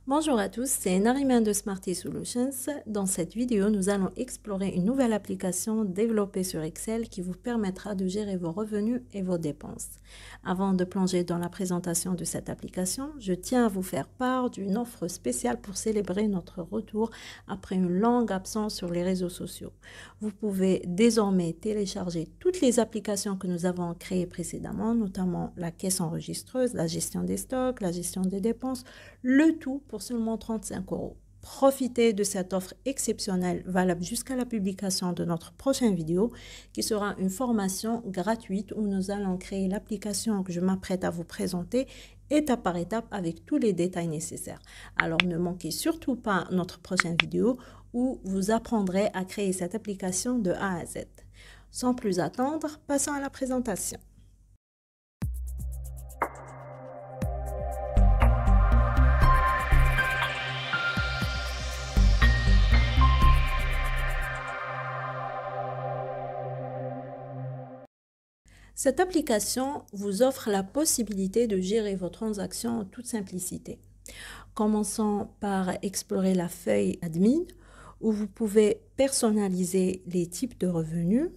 Bonjour à tous, c'est Nariman de Smarty Solutions. Dans cette vidéo, nous allons explorer une nouvelle application développée sur Excel qui vous permettra de gérer vos revenus et vos dépenses. Avant de plonger dans la présentation de cette application, je tiens à vous faire part d'une offre spéciale pour célébrer notre retour après une longue absence sur les réseaux sociaux. Vous pouvez désormais télécharger toutes les applications que nous avons créées précédemment, notamment la caisse enregistreuse, la gestion des stocks, la gestion des dépenses, le tout pour seulement 35 €. Profitez de cette offre exceptionnelle valable jusqu'à la publication de notre prochaine vidéo qui sera une formation gratuite où nous allons créer l'application que je m'apprête à vous présenter étape par étape avec tous les détails nécessaires. Alors ne manquez surtout pas notre prochaine vidéo où vous apprendrez à créer cette application de A à Z. Sans plus attendre, passons à la présentation. Cette application vous offre la possibilité de gérer vos transactions en toute simplicité. Commençons par explorer la feuille Admin où vous pouvez personnaliser les types de revenus.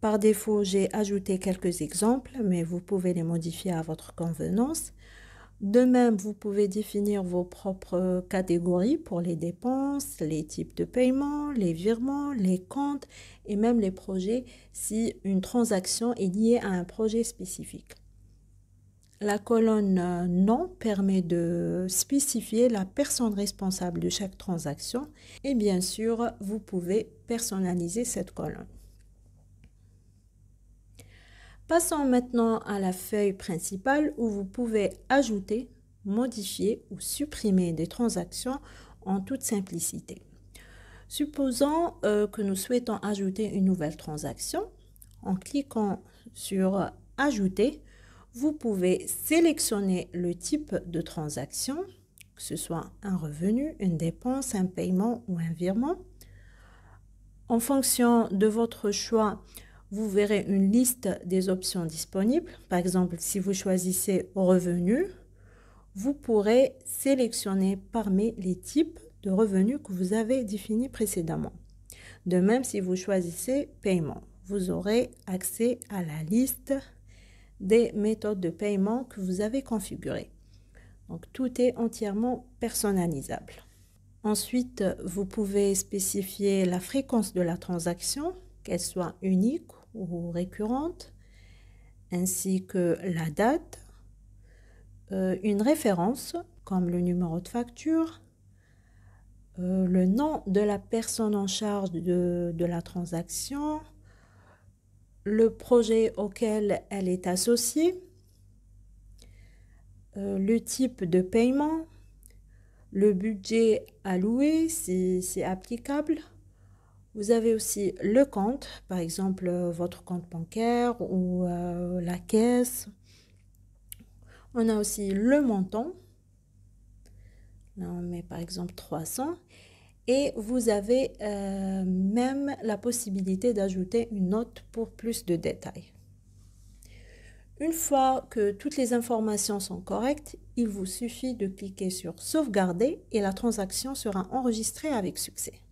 Par défaut, j'ai ajouté quelques exemples, mais vous pouvez les modifier à votre convenance. De même, vous pouvez définir vos propres catégories pour les dépenses, les types de paiement, les virements, les comptes et même les projets si une transaction est liée à un projet spécifique. La colonne Non permet de spécifier la personne responsable de chaque transaction et bien sûr, vous pouvez personnaliser cette colonne. Passons maintenant à la feuille principale où vous pouvez ajouter, modifier ou supprimer des transactions en toute simplicité. Supposons que nous souhaitons ajouter une nouvelle transaction. En cliquant sur Ajouter, vous pouvez sélectionner le type de transaction, que ce soit un revenu, une dépense, un paiement ou un virement. En fonction de votre choix, vous verrez une liste des options disponibles. Par exemple, si vous choisissez Revenus, vous pourrez sélectionner parmi les types de revenus que vous avez définis précédemment. De même, si vous choisissez Paiement, vous aurez accès à la liste des méthodes de paiement que vous avez configurées. Donc, tout est entièrement personnalisable. Ensuite, vous pouvez spécifier la fréquence de la transaction, qu'elle soit unique ou récurrente, ainsi que la date, une référence comme le numéro de facture, le nom de la personne en charge de la transaction, le projet auquel elle est associée, le type de paiement, le budget alloué si c'est applicable. Vous avez aussi le compte, par exemple votre compte bancaire ou la caisse. On a aussi le montant. Là, on met par exemple 300. Et vous avez même la possibilité d'ajouter une note pour plus de détails. Une fois que toutes les informations sont correctes, il vous suffit de cliquer sur Sauvegarder et la transaction sera enregistrée avec succès.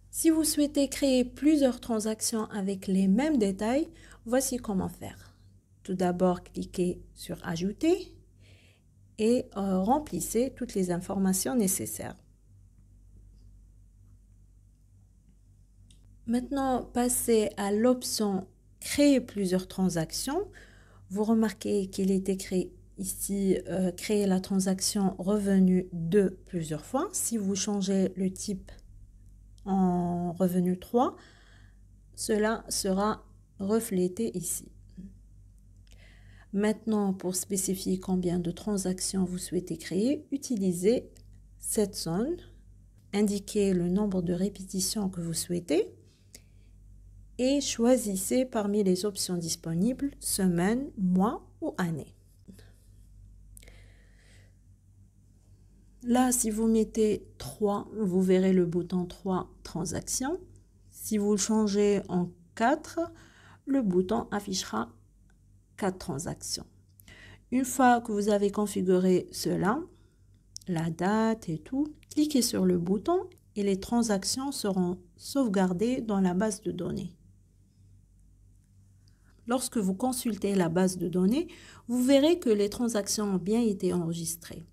Si vous souhaitez créer plusieurs transactions avec les mêmes détails, voici comment faire. Tout d'abord, cliquez sur Ajouter et remplissez toutes les informations nécessaires. Maintenant, passez à l'option Créer plusieurs transactions. Vous remarquez qu'il est écrit ici Créer la transaction revenu de plusieurs fois. Si vous changez le type en revenu 3, cela sera reflété ici. Maintenant, pour spécifier combien de transactions vous souhaitez créer, utilisez cette zone, indiquez le nombre de répétitions que vous souhaitez et choisissez parmi les options disponibles semaine, mois ou année. Là, si vous mettez 3, vous verrez le bouton 3 transactions. Si vous le changez en 4, le bouton affichera 4 transactions. Une fois que vous avez configuré cela, la date et tout, cliquez sur le bouton et les transactions seront sauvegardées dans la base de données. Lorsque vous consultez la base de données, vous verrez que les transactions ont bien été enregistrées.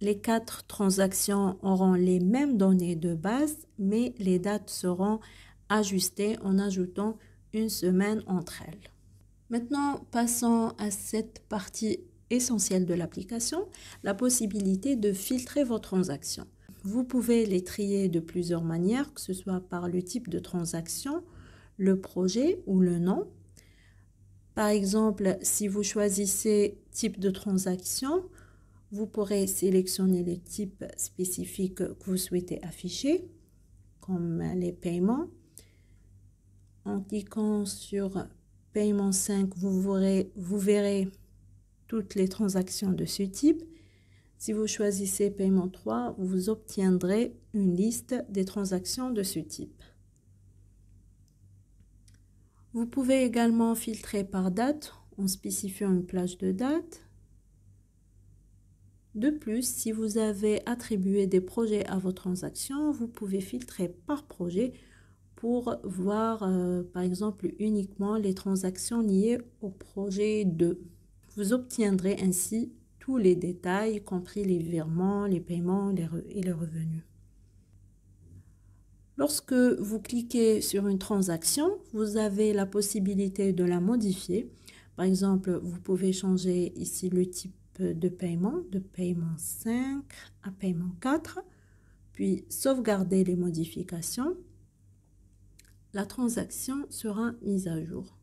Les 4 transactions auront les mêmes données de base, mais les dates seront ajustées en ajoutant une semaine entre elles. Maintenant, passons à cette partie essentielle de l'application, la possibilité de filtrer vos transactions. Vous pouvez les trier de plusieurs manières, que ce soit par le type de transaction, le projet ou le nom. Par exemple, si vous choisissez type de transaction, vous pourrez sélectionner le type spécifique que vous souhaitez afficher, comme les paiements. En cliquant sur paiement 5, vous verrez toutes les transactions de ce type. Si vous choisissez paiement 3, vous obtiendrez une liste des transactions de ce type. Vous pouvez également filtrer par date en spécifiant une plage de date. De plus, si vous avez attribué des projets à vos transactions, vous pouvez filtrer par projet pour voir, par exemple, uniquement les transactions liées au projet 2. Vous obtiendrez ainsi tous les détails, y compris les virements, les paiements et les revenus. Lorsque vous cliquez sur une transaction, vous avez la possibilité de la modifier. Par exemple, vous pouvez changer ici le type de paiement 5 à paiement 4, puis sauvegarder les modifications. La transaction sera mise à jour.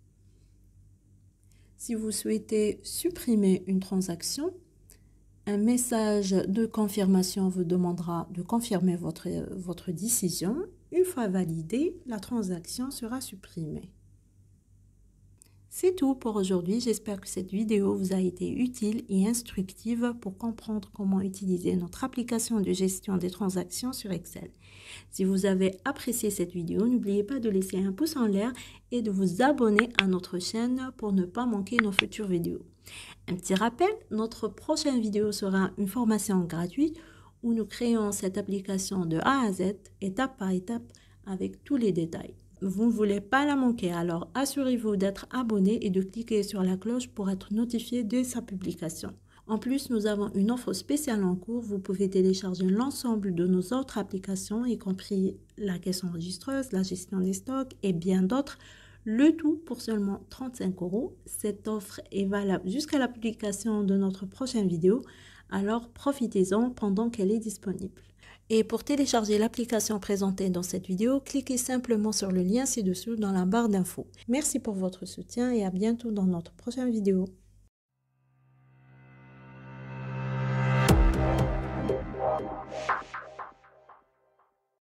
Si vous souhaitez supprimer une transaction, un message de confirmation vous demandera de confirmer votre décision. Une fois validée, la transaction sera supprimée. C'est tout pour aujourd'hui. J'espère que cette vidéo vous a été utile et instructive pour comprendre comment utiliser notre application de gestion des transactions sur Excel. Si vous avez apprécié cette vidéo, n'oubliez pas de laisser un pouce en l'air et de vous abonner à notre chaîne pour ne pas manquer nos futures vidéos. Un petit rappel, notre prochaine vidéo sera une formation gratuite où nous créons cette application de A à Z, étape par étape, avec tous les détails. Vous ne voulez pas la manquer, alors assurez-vous d'être abonné et de cliquer sur la cloche pour être notifié de sa publication. En plus, nous avons une offre spéciale en cours. Vous pouvez télécharger l'ensemble de nos autres applications, y compris la caisse enregistreuse, la gestion des stocks et bien d'autres. Le tout pour seulement 35 €. Cette offre est valable jusqu'à la publication de notre prochaine vidéo. Alors profitez-en pendant qu'elle est disponible. Et pour télécharger l'application présentée dans cette vidéo, cliquez simplement sur le lien ci-dessous dans la barre d'infos. Merci pour votre soutien et à bientôt dans notre prochaine vidéo.